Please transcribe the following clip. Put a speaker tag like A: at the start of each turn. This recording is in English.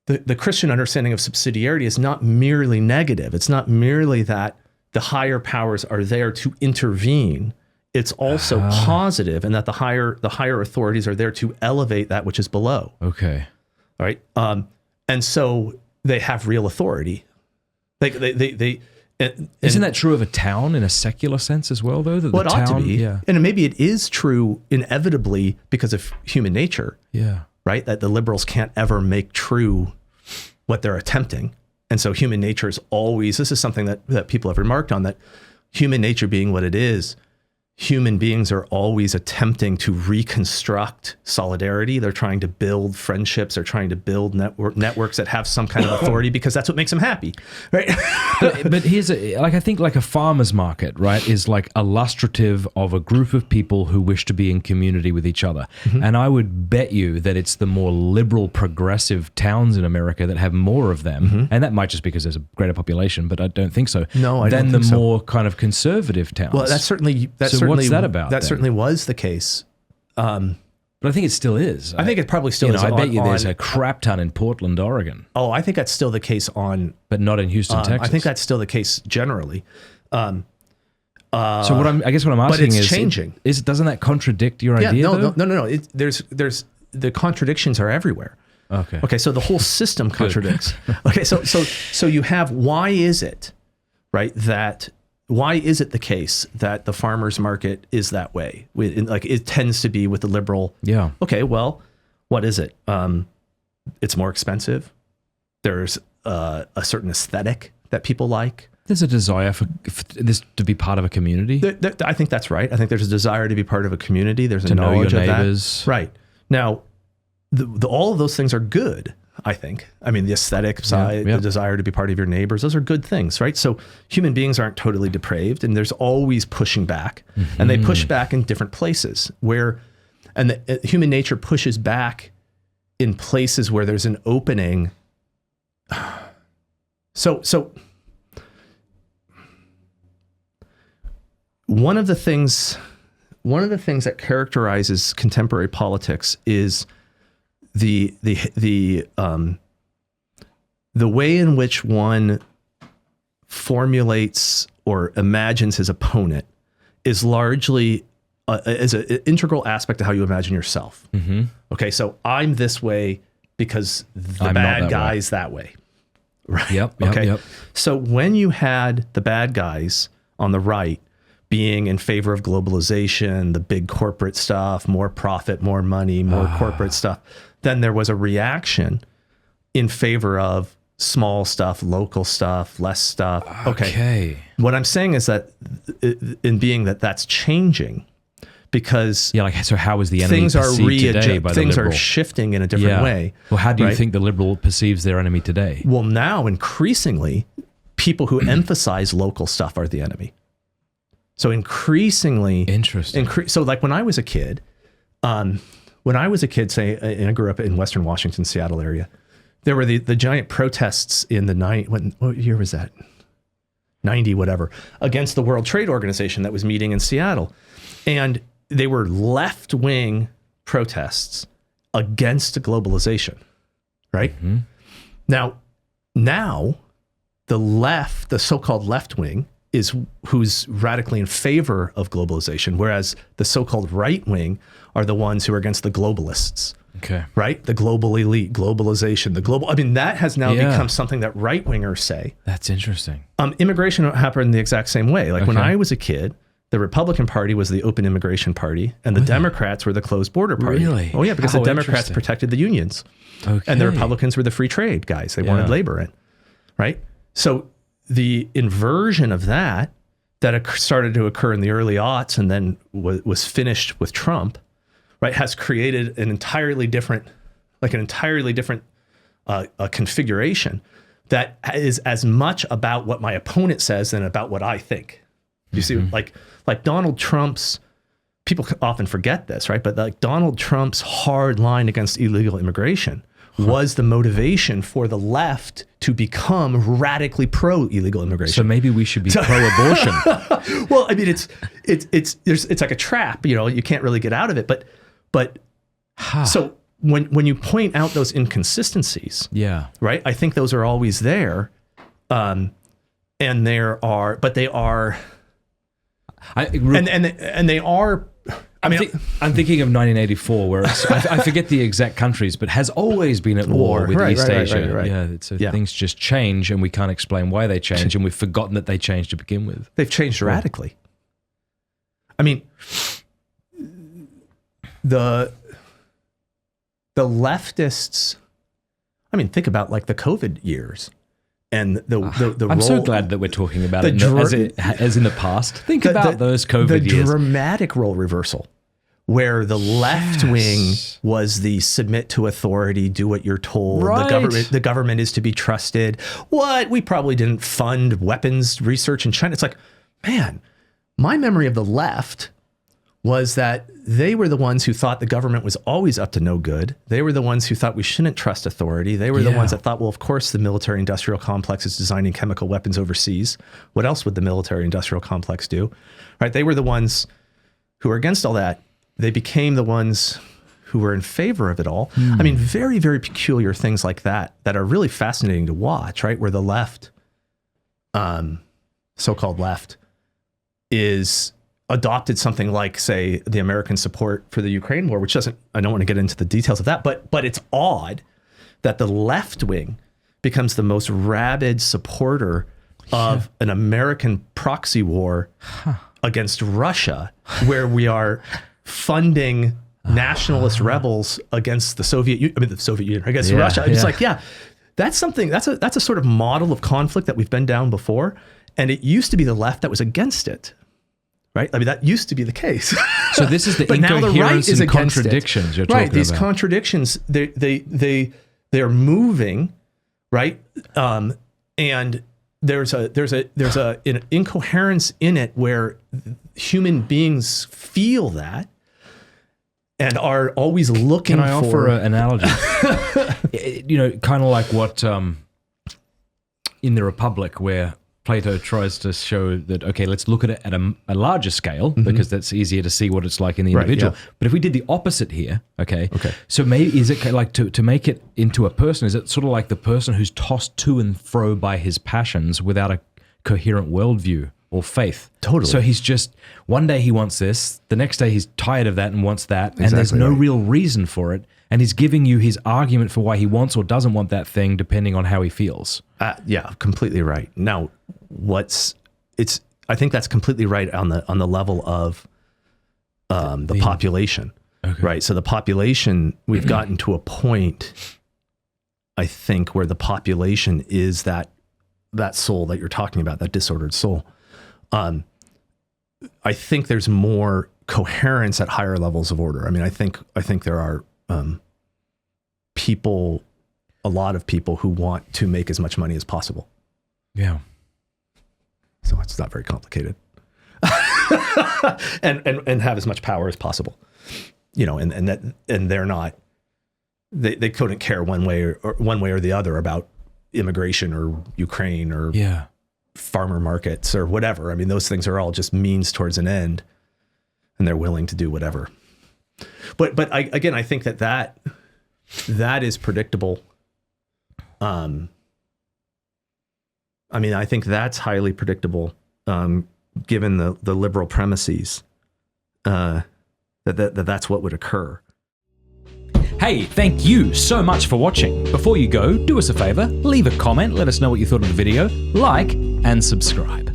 A: the Christian understanding of subsidiarity is not merely negative. It's not merely that the higher powers are there to intervene. It's also positive, and that the higher authorities are there to elevate that which is below.
B: Okay.
A: All right. And so they have real authority.
B: Isn't that true of a town in a secular sense as well, though? That
A: well,
B: the
A: it
B: town,
A: ought to be.
B: Yeah.
A: And maybe it is true inevitably because of human nature.
B: Yeah.
A: Right? That the liberals can't ever make true what they're attempting. And so human nature is always, this is something that people have remarked on, that human nature being what it is, human beings are always attempting to reconstruct solidarity. They're trying to build friendships. They're trying to build networks that have some kind of authority because that's what makes them happy, right?
B: but here's I think like a farmer's market, right, is like illustrative of a group of people who wish to be in community with each other. Mm-hmm. And I would bet you that it's the more liberal, progressive towns in America that have more of them. Mm-hmm. And that might just because there's a greater population, but I don't think so.
A: No, I don't think so.
B: Than the more kind of conservative towns.
A: Well, that's certainly
B: what's that about?
A: That certainly was the case.
B: But I think it still is.
A: I think it probably still is.
B: I bet you there's a crap ton in Portland, Oregon.
A: Oh, I think that's still the case
B: but not in Houston, Texas.
A: I think that's still the case generally.
B: So what I'm asking
A: but it's
B: is,
A: changing.
B: Doesn't that contradict your idea?
A: No. There's the contradictions are everywhere. Okay. So the whole system contradicts. Okay. So you have, why is it the case that the farmer's market is that way? Like it tends to be with the liberal.
B: Yeah.
A: Okay. Well, what is it? It's more expensive. There's a certain aesthetic that people like.
B: There's a desire for this to be part of a community.
A: I think that's right. I think there's a desire to be part of a community. There's a
B: know
A: knowledge
B: your
A: of
B: neighbors.
A: That. Right. Now, all of those things are good, I think. I mean, the aesthetic side, the desire to be part of your neighbors, those are good things, right? So human beings aren't totally depraved, and there's always pushing back. Mm-hmm. And they push back in different places human nature pushes back in places where there's an opening. So one of the things that characterizes contemporary politics is the way in which one formulates or imagines his opponent is largely is an integral aspect of how you imagine yourself. Mm-hmm. Okay, so I'm this way because the bad guy's that way. Right.
B: Yep.
A: Okay. So when you had the bad guys on the right being in favor of globalization, the big corporate stuff, more profit, more money, more corporate stuff, then there was a reaction in favor of small stuff, local stuff, less stuff. Okay. What I'm saying is that that's changing because
B: so how is the enemy perceived today by the
A: things
B: liberal?
A: Are shifting in a different way.
B: Well, how do you think the liberal perceives their enemy today?
A: Well, now increasingly, people who emphasize local stuff are the enemy. So increasingly,
B: interesting.
A: So like when I was a kid, say, and I grew up in Western Washington, Seattle area, there were the giant protests in the what year was that? 90, whatever, against the World Trade Organization that was meeting in Seattle. And they were left-wing protests against globalization, right? Mm-hmm. Now the left, the so-called left-wing, is who's radically in favor of globalization, whereas the so-called right-wing are the ones who are against the globalists.
B: Okay.
A: Right? The global elite, globalization, that has now become something that right-wingers say.
B: That's interesting.
A: Immigration happened the exact same way. Like when I was a kid, the Republican Party was the open immigration party, and the Democrats were the closed border party.
B: Really?
A: Oh yeah, because the Democrats protected the unions.
B: Okay.
A: And the Republicans were the free trade guys. They wanted labor in. Right? So the inversion of that started to occur in the early aughts and then was finished with Trump, right, has created an entirely different configuration that is as much about what my opponent says than about what I think. You see, like Donald Trump's, people often forget this, right? But like Donald Trump's hard line against illegal immigration was the motivation for the left to become radically pro-illegal immigration.
B: So maybe we should be pro-abortion.
A: Well, I mean, it's like a trap. You can't really get out of it. But when you point out those inconsistencies,
B: Yeah.
A: right? I think those are always there. And they are, they are I mean,
B: I'm thinking of 1984, where I forget the exact countries, but has always been at war with East Asia.
A: Right.
B: Yeah, so things just change, and we can't explain why they change, and we've forgotten that they changed to begin with.
A: They've changed radically. I mean, the leftists. I mean, think about like the COVID years. And the
B: I'm so glad that we're talking about it as in the past. Think about those COVID years.
A: The dramatic role reversal, where the left wing was the submit to authority, do what you're told.
B: Right.
A: The government is to be trusted. What? We probably didn't fund weapons research in China. It's like, man, my memory of the left was that they were the ones who thought the government was always up to no good. They were the ones who thought we shouldn't trust authority. They were the ones that thought, well, of course, the military industrial complex is designing chemical weapons overseas. What else would the military industrial complex do? Right? They were the ones who were against all that. They became the ones who were in favor of it all. I mean, very, very peculiar things like that are really fascinating to watch, right? Where the left, so-called left, is adopted something like, say, the American support for the Ukraine war, which I don't want to get into the details of that, but it's odd that the left wing becomes the most rabid supporter of an American proxy war against Russia, where we are funding nationalist rebels against the Soviet Union, against Russia. It's like, that's something, that's a sort of model of conflict that we've been down before. And it used to be the left that was against it. Right? I mean, that used to be the case.
B: So this is the
A: but now the right is
B: and contradictions you're talking about.
A: Right, these contradictions, they are moving, right? And there's an incoherence in it where human beings feel that and are always looking for.
B: Can I offer an analogy? Kind of like what in the Republic, where Plato tries to show that, okay, let's look at it at a larger scale, because that's easier to see what it's like in the individual. Right, yeah. But if we did the opposite here, okay. So maybe, is it like to make it into a person, is it sort of like the person who's tossed to and fro by his passions without a coherent worldview or faith?
A: Totally.
B: So he's just, one day he wants this, the next day he's tired of that and wants that, and there's no real reason for it. And he's giving you his argument for why he wants or doesn't want that thing, depending on how he feels.
A: Yeah, completely right. Now, I think that's completely right on the level of the population, right? So the population, we've gotten to a point, I think, where the population is that soul that you're talking about, that disordered soul. I think there's more coherence at higher levels of order. I mean, I think there are a lot of people who want to make as much money as possible.
B: Yeah.
A: So it's not very complicated. and have as much power as possible. And they're not, they couldn't care one way or the other about immigration or Ukraine or farmer markets or whatever. I mean, those things are all just means towards an end, and they're willing to do whatever. But I think that is predictable. I mean, I think that's highly predictable, given the liberal premises, that's what would occur.
B: Hey, thank you so much for watching. Before you go, do us a favor, leave a comment, let us know what you thought of the video, like, and subscribe.